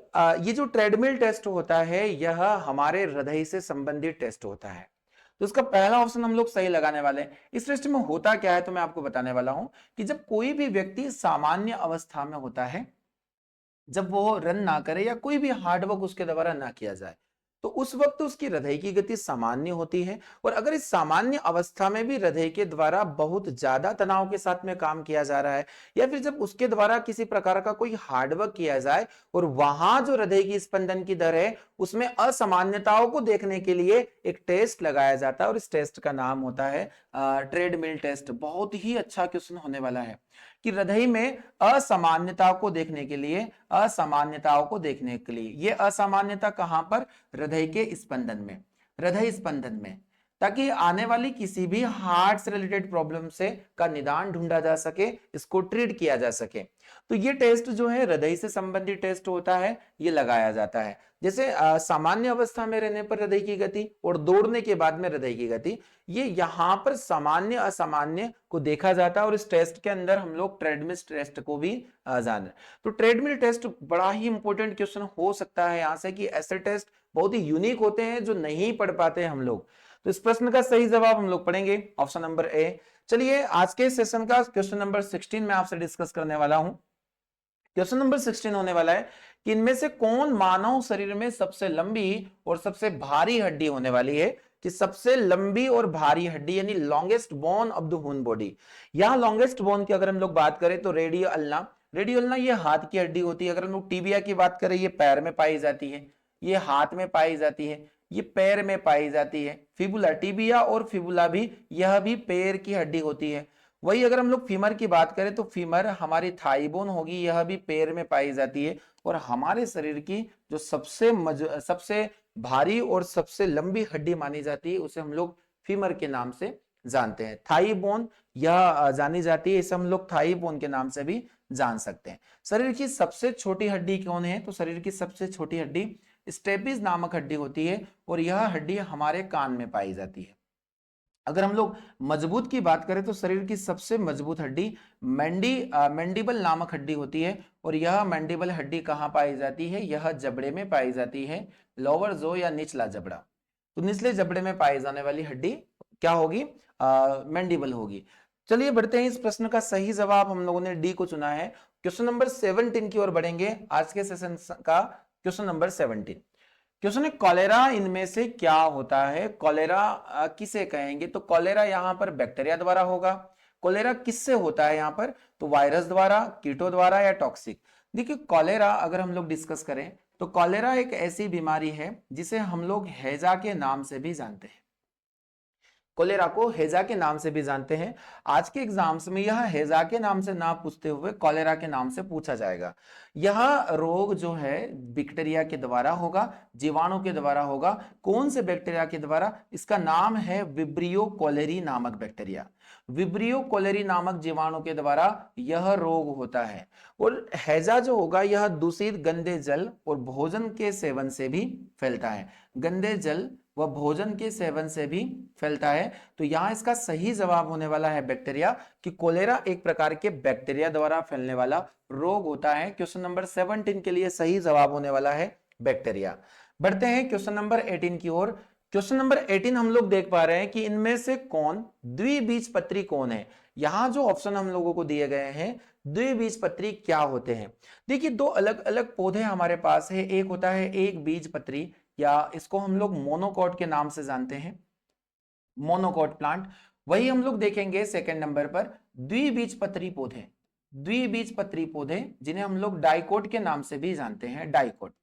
ये जो ट्रेडमिल टेस्ट होता है यह हमारे हृदय से संबंधित टेस्ट होता है। तो इसका पहला ऑप्शन हम लोग सही लगाने वाले हैं। इस टेस्ट में होता क्या है तो मैं आपको बताने वाला हूं कि जब कोई भी व्यक्ति सामान्य अवस्था में होता है, जब वो रन ना करे या कोई भी हार्ड वर्क उसके द्वारा ना किया जाए, तो उस वक्त उसकी हृदय की गति सामान्य होती है। और अगर इस सामान्य अवस्था में भी हृदय के द्वारा बहुत ज्यादा तनाव के साथ में काम किया जा रहा है, या फिर जब उसके द्वारा किसी प्रकार का कोई हार्डवर्क किया जाए और वहां जो हृदय की स्पंदन की दर है उसमें असामान्यताओं को देखने के लिए एक टेस्ट लगाया जाता है और इस टेस्ट का नाम होता है ट्रेडमिल टेस्ट। बहुत ही अच्छा क्वेश्चन होने वाला है कि हृदय में असामान्यताओं को देखने के लिए, ये असामान्यता कहां पर? हृदय के स्पंदन में, हृदय स्पंदन में, ताकि आने वाली किसी भी हार्ट से रिलेटेड प्रॉब्लम से का निदान ढूंढा जा सके, इसको ट्रीट किया जा सके। तो ये टेस्ट जो है हृदय से संबंधित टेस्ट होता है, ये लगाया जाता है। जैसे सामान्य अवस्था में रहने पर हृदय की गति और दौड़ने के बाद में हृदय की गति, ये यहाँ पर सामान्य असामान्य को देखा जाता है और इस टेस्ट के अंदर हम लोग ट्रेडमिल टेस्ट को भी जाने। तो ट्रेडमिल टेस्ट बड़ा ही इंपॉर्टेंट क्वेश्चन हो सकता है यहाँ से कि ऐसे टेस्ट बहुत ही यूनिक होते हैं जो नहीं पढ़ पाते हम लोग। तो इस प्रश्न का सही जवाब हम लोग पढ़ेंगे ऑप्शन नंबर ए। चलिए आज के सेशन का क्वेश्चन नंबर 16 में आपसे डिस्कस करने वाला हूं। क्वेश्चन नंबर 16 होने वाला है कि इनमें से कौन मानव शरीर में सबसे लंबी और सबसे भारी हड्डी होने वाली है? कि सबसे लंबी और भारी हड्डी यानी longest bone of the human body. यहां लॉन्गेस्ट बोन की अगर हम लोग बात करें तो रेडियो अल्ना, रेडियो अल्ना ये हाथ की हड्डी होती है। अगर हम लोग टीबिया की बात करें ये पैर में पाई जाती है, ये हाथ में पाई जाती है, ये पैर में पाई जाती है। फिबुला, टीबिया और फिबुला भी, यह भी पैर की हड्डी होती है। वही अगर हम लोग फीमर की बात करें तो फीमर हमारी थाई बोन होगी, यह भी पैर में पाई जाती है। और हमारे शरीर की जो सबसे भारी और सबसे लंबी हड्डी मानी जाती है उसे हम लोग फीमर के नाम से जानते हैं। थाई बोन यह जानी जाती है, इसे हम लोग थाई बोन के नाम से भी जान सकते हैं। शरीर की सबसे छोटी हड्डी कौन है? तो शरीर की सबसे छोटी हड्डी स्टेपिस नामक हड्डी होती है और यह हड्डी हमारे कान में पाई जाती है। अगर हम लोग मजबूत की बात करें तो शरीर की सबसे मजबूत हड्डी मैंडिबल नामक हड्डी होती है और यह मैंडिबल हड्डी कहाँ पाई जाती है? यह जबड़े में पाई जाती है, लोअर जो या निचला जबड़ा। तो निचले जबड़े में पाई जाने वाली हड्डी क्या होगी? मैंडिबल होगी। चलिए बढ़ते हैं, इस प्रश्न का सही जवाब हम लोगों ने डी को चुना है। क्वेश्चन नंबर 17 की ओर बढ़ेंगे आज के सेशन का। क्वेश्चन नंबर 17, क्वेश्चन है कॉलेरा इनमें से क्या होता है? कॉलेरा किसे कहेंगे? तो कॉलेरा यहां पर बैक्टीरिया द्वारा होगा। कॉलेरा किससे होता है यहां पर? तो वायरस द्वारा, कीटो द्वारा या टॉक्सिक। देखिए कॉलेरा अगर हम लोग डिस्कस करें तो कॉलेरा एक ऐसी बीमारी है जिसे हम लोग हैजा के नाम से भी जानते हैं। कोलेरा को हैजा के नाम से भी जानते हैं। आज के एग्जाम्स में यह हैजा के नाम से ना पूछते हुए कॉलेरा के नाम से पूछा जाएगा। यह रोग जो है बैक्टीरिया के द्वारा होगा, जीवाणु के द्वारा होगा। कौन से बैक्टीरिया के द्वारा? इसका नाम है विब्रियो कोलेरी नामक बैक्टीरिया। विब्रियो कोलेरी नामक जीवाणु के द्वारा यह रोग होता है। और हैजा जो होगा यह दूषित गंदे जल और भोजन के सेवन से भी फैलता है। गंदे जल वह भोजन के सेवन से भी फैलता है। तो यहां इसका सही जवाब होने वाला है बैक्टीरिया, कि कोलेरा एक प्रकार के बैक्टीरिया द्वारा फैलने वाला रोग होता है। क्वेश्चन नंबर 17 के लिए सही जवाब होने वाला है बैक्टीरिया। बढ़ते हैं क्वेश्चन नंबर 18 की ओर। क्वेश्चन नंबर 18 हम लोग देख पा रहे हैं कि इनमें से कौन द्विबीजपत्री कौन है? यहां जो ऑप्शन हम लोगों को दिए गए हैं, द्विबीजपत्री क्या होते हैं? देखिए दो अलग अलग पौधे हमारे पास है। एक होता है एक बीजपत्री, या इसको हम लोग मोनोकॉट के नाम से जानते हैं, मोनोकॉट प्लांट। वही हम लोग देखेंगे सेकंड नंबर पर द्विबीजपत्री पौधे, द्विबीजपत्री पौधे जिन्हें हम लोग डाइकोट के नाम से भी जानते हैं। डाइकोट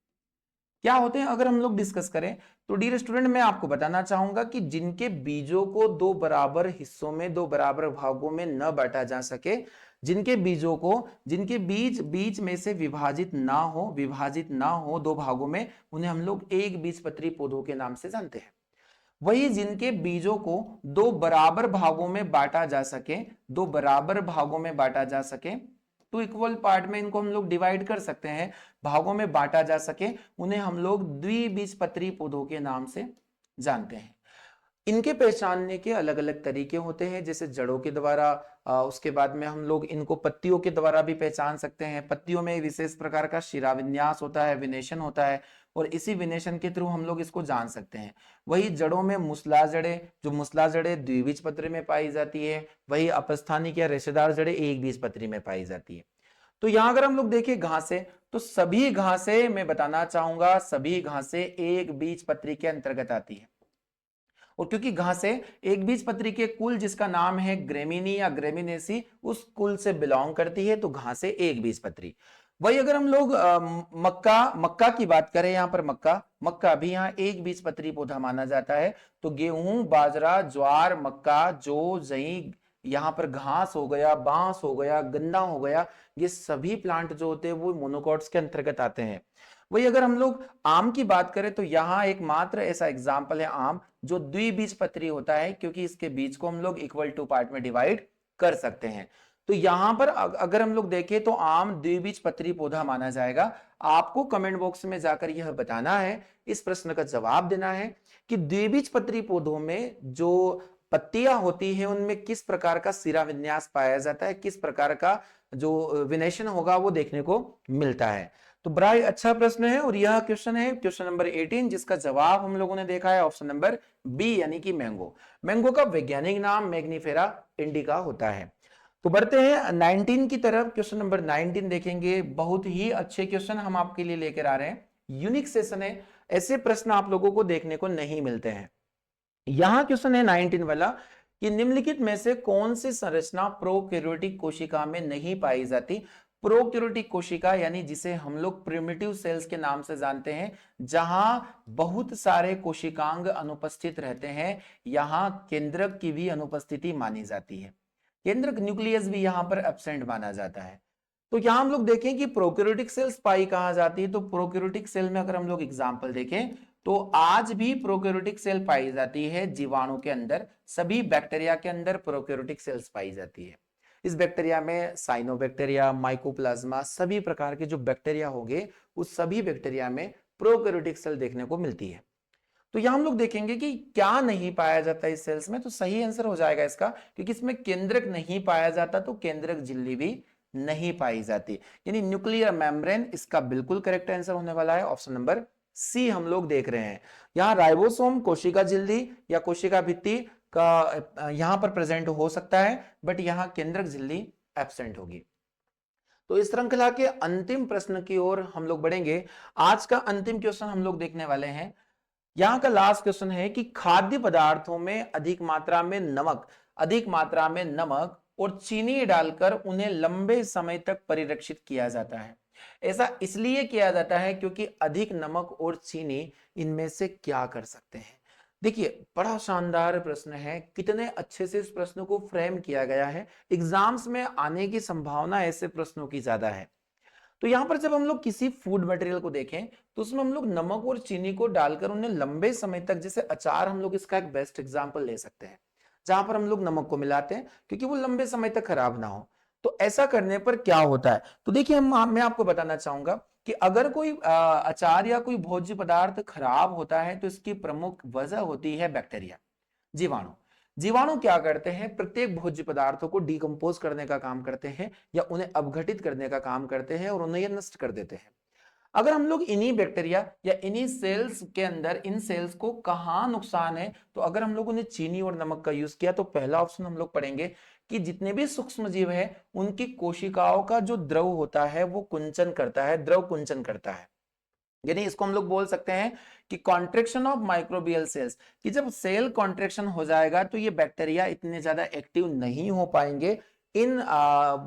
क्या होते हैं अगर हम लोग डिस्कस करें तो डियर स्टूडेंट मैं आपको बताना चाहूंगा कि जिनके बीजों को दो बराबर हिस्सों में, दो बराबर भागों में न बांटा जा सके, जिनके बीजों को, जिनके बीज बीच में से विभाजित ना हो दो भागों में, उन्हें हम लोग एक बीजपत्री पौधों के नाम से जानते हैं। वही जिनके बीजों को दो बराबर भागों में बांटा जा सके, दो बराबर भागों में बांटा जा सके, तो इक्वल पार्ट में इनको हम लोग डिवाइड कर सकते हैं, भागों में बांटा जा सके, उन्हें हम लोग द्विबीजपत्री पौधों के नाम से जानते हैं। इनके पहचानने के अलग अलग तरीके होते हैं, जैसे जड़ों के द्वारा, उसके बाद में हम लोग इनको पत्तियों के द्वारा भी पहचान सकते हैं। पत्तियों में विशेष प्रकार का शिराविन्यास होता है, विनेशन होता है, और इसी विनेशन के थ्रू हम लोग इसको जान सकते हैं। वही जड़ों में मुसला जड़ें, जो मुसला जड़ें द्विबीजपत्री में पाई जाती है, वही अपस्थानिक या रेशेदार जड़ें एक बीजपत्री में पाई जाती है। तो यहां अगर हम लोग देखें घासें, तो सभी घासें मैं बताना चाहूंगा, सभी घासें एक बीजपत्री के अंतर्गत आती है। और क्योंकि घासें एक बीजपत्री के कुल जिसका नाम है ग्रेमिनी या ग्रेमिनेसी, उस कुल से बिलोंग करती है, तो घासें एक बीजपत्री। वही अगर हम लोग मक्का की बात करें, यहां पर मक्का भी यहाँ एक बीजपत्री पौधा माना जाता है। तो गेहूं, बाजरा, ज्वार, मक्का, जौ, जई, यहाँ पर घास हो गया, बांस हो गया, गन्ना हो गया, ये सभी प्लांट जो होते हैं वो मोनोकॉट्स के अंतर्गत आते हैं। वही अगर हम लोग आम की बात करें तो यहाँ एक मात्र ऐसा एग्जाम्पल है आम, जो द्विबीजपत्री होता है, क्योंकि इसके बीज को हम लोग इक्वल टू पार्ट में डिवाइड कर सकते हैं। तो यहां पर अगर हम लोग देखें तो आम द्विबीजपत्री पौधा माना जाएगा। आपको कमेंट बॉक्स में जाकर यह बताना है, इस प्रश्न का जवाब देना है कि द्विबीजपत्री पौधों में जो पत्तियां होती है उनमें किस प्रकार का सिरा विन्यास पाया जाता है, किस प्रकार का जो विनेशन होगा वो देखने को मिलता है। तो बड़ा ही अच्छा प्रश्न है, और यह क्वेश्चन है क्वेश्चन नंबर 18, जिसका जवाब हम लोगों ने देखा है ऑप्शन नंबर बी, यानी कि मैंगो। मैंगो का वैज्ञानिक नाम मैग्निफेरा इंडिका होता है। तो बढ़ते हैं 19 की तरफ। क्वेश्चन नंबर 19 देखेंगे। बहुत ही अच्छे क्वेश्चन हम आपके लिए लेकर आ रहे हैं, यूनिक सेशन है, ऐसे प्रश्न आप लोगों को देखने को नहीं मिलते हैं। यहां क्वेश्चन है 19 वाला कि निम्नलिखित में से कौन सी संरचना प्रोकैरियोटिक कोशिका में नहीं पाई जाती? प्रोकैरियोटिक कोशिका यानी जिसे हम लोग प्रिमिटिव सेल्स के नाम से जानते हैं, जहां बहुत सारे कोशिकांग अनुपस्थित रहते हैं, यहां केंद्रक की भी अनुपस्थिति मानी जाती है। केंद्रक न्यूक्लियस भी यहां पर एब्सेंट माना जाता है। तो यहां हम लोग देखें कि प्रोकैरियोटिक सेल्स पाई कहां जाती है, तो प्रोकैरियोटिक सेल में अगर हम लोग एग्जांपल देखें तो आज भी प्रोकैरियोटिक सेल पाई जाती है जीवाणु के अंदर, सभी बैक्टीरिया के अंदर प्रोकैरियोटिक सेल्स पाई जाती है। इस बैक्टीरिया में साइनोबैक्टीरिया, माइकोप्लाज्मा, सभी प्रकार के जो बैक्टीरिया होंगे उस सभी बैक्टीरिया में प्रोकैरियोटिक सेल देखने को मिलती है। तो यहां हम लोग देखेंगे कि क्या नहीं पाया जाता इस सेल्स में, तो सही आंसर हो जाएगा इसका, क्योंकि इसमें केंद्रक नहीं पाया जाता तो केंद्रक झिल्ली भी नहीं पाई जाती, यानी न्यूक्लियर मेम्ब्रेन इसका बिल्कुल करेक्ट आंसर होने वाला है। ऑप्शन नंबर सी हम लोग देख रहे हैं। यहाँ राइबोसोम कोशिका झिल्ली या कोशिका भित्ति का यहां पर प्रेजेंट हो सकता है, बट यहाँ केंद्रक झिल्ली एब्सेंट होगी। तो इस श्रृंखला के अंतिम प्रश्न की ओर हम लोग बढ़ेंगे। आज का अंतिम क्वेश्चन हम लोग देखने वाले हैं। यहाँ का लास्ट क्वेश्चन है कि खाद्य पदार्थों में अधिक मात्रा में नमक और चीनी डालकर उन्हें लंबे समय तक परिरक्षित किया जाता है। ऐसा इसलिए किया जाता है क्योंकि अधिक नमक और चीनी इनमें से क्या कर सकते हैं। देखिए, बड़ा शानदार प्रश्न है, कितने अच्छे से इस प्रश्न को फ्रेम किया गया है। एग्जाम्स में आने की संभावना ऐसे प्रश्नों की ज्यादा है। तो यहां पर जब हम लोग किसी फूड मटेरियल को देखें तो उसमें हम लोग नमक और चीनी को डालकर उन्हें लंबे समय तक, जैसे अचार हम लोग इसका एक बेस्ट एग्जांपल ले सकते हैं, जहां पर हम लोग नमक को मिलाते हैं क्योंकि वो लंबे समय तक खराब ना हो। तो ऐसा करने पर क्या होता है, तो देखिए मैं आपको बताना चाहूंगा कि अगर कोई अचार या कोई भोज्य पदार्थ खराब होता है तो इसकी प्रमुख वजह होती है बैक्टीरिया, जीवाणु। जीवाणु क्या करते हैं, प्रत्येक भोज्य पदार्थों को डिकम्पोज करने का काम करते हैं या उन्हें अपघटित करने का काम करते हैं और उन्हें ये नष्ट कर देते हैं। अगर हम लोग इन्हीं बैक्टीरिया या इन्हीं सेल्स के अंदर इन सेल्स को कहाँ नुकसान है, तो अगर हम लोगों ने चीनी और नमक का यूज किया तो पहला ऑप्शन हम लोग पढ़ेंगे कि जितने भी सूक्ष्म जीव है उनकी कोशिकाओं का जो द्रव होता है वो कुंचन करता है, द्रव कुंचन करता है। यानी इसको हम लोग बोल सकते हैं कि कॉन्ट्रेक्शन ऑफ माइक्रोबियल सेल्स, कि जब सेल कॉन्ट्रेक्शन हो जाएगा तो ये बैक्टीरिया इतने ज्यादा एक्टिव नहीं हो पाएंगे इन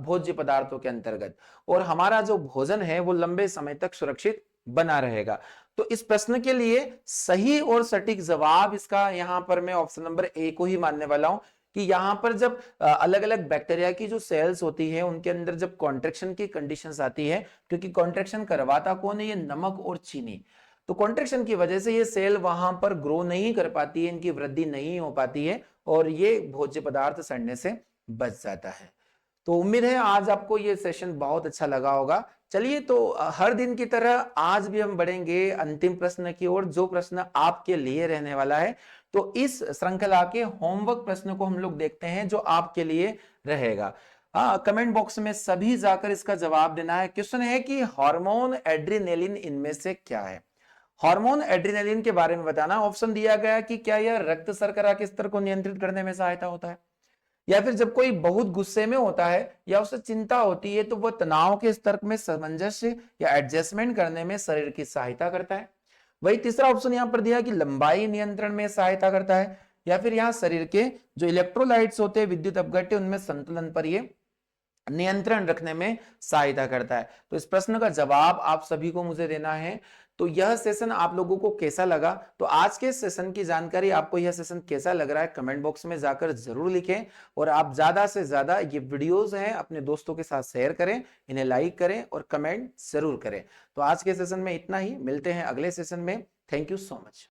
भोज्य पदार्थों के अंतर्गत, और हमारा जो भोजन है वो लंबे समय तक सुरक्षित बना रहेगा। तो इस प्रश्न के लिए सही और सटीक जवाब इसका यहां पर मैं ऑप्शन नंबर ए को ही मानने वाला हूं कि यहां पर जब अलग अलग बैक्टीरिया की जो सेल्स होती है उनके अंदर जब कॉन्ट्रेक्शन की कंडीशंस आती है, क्योंकि कॉन्ट्रेक्शन करवाता कौन है, ये नमक और चीनी। तो कॉन्ट्रेक्शन की वजह से ये सेल वहां पर ग्रो नहीं कर पाती है, इनकी वृद्धि नहीं हो पाती है और ये भोज्य पदार्थ सड़ने से बच जाता है। तो उम्मीद है आज आपको ये सेशन बहुत अच्छा लगा होगा। चलिए, तो हर दिन की तरह आज भी हम बढ़ेंगे अंतिम प्रश्न की ओर, जो प्रश्न आपके लिए रहने वाला है। तो इस श्रृंखला के होमवर्क प्रश्न को हम लोग देखते हैं जो आपके लिए रहेगा। कमेंट बॉक्स में सभी जाकर इसका जवाब देना है। क्वेश्चन है कि हार्मोन एड्रेनालिन इनमें से क्या है। हार्मोन एड्रेनालिन के बारे में बताना। ऑप्शन दिया गया कि क्या यह रक्त शर्करा के स्तर को नियंत्रित करने में सहायता होता है, या फिर जब कोई बहुत गुस्से में होता है या उसे चिंता होती है तो वह तनाव के स्तर में सामंजस्य या एडजस्टमेंट करने में शरीर की सहायता करता है। वही तीसरा ऑप्शन यहां पर दिया कि लंबाई नियंत्रण में सहायता करता है, या फिर यहाँ शरीर के जो इलेक्ट्रोलाइट्स होते हैं, विद्युत अपघट्य, उनमें संतुलन पर ये नियंत्रण रखने में सहायता करता है। तो इस प्रश्न का जवाब आप सभी को मुझे देना है। तो यह सेशन आप लोगों को कैसा लगा, तो आज के सेशन की जानकारी, आपको यह सेशन कैसा लग रहा है, कमेंट बॉक्स में जाकर जरूर लिखें। और आप ज्यादा से ज्यादा ये वीडियोस हैं अपने दोस्तों के साथ शेयर करें, इन्हें लाइक करें और कमेंट जरूर करें। तो आज के सेशन में इतना ही, मिलते हैं अगले सेशन में। Thank you so much.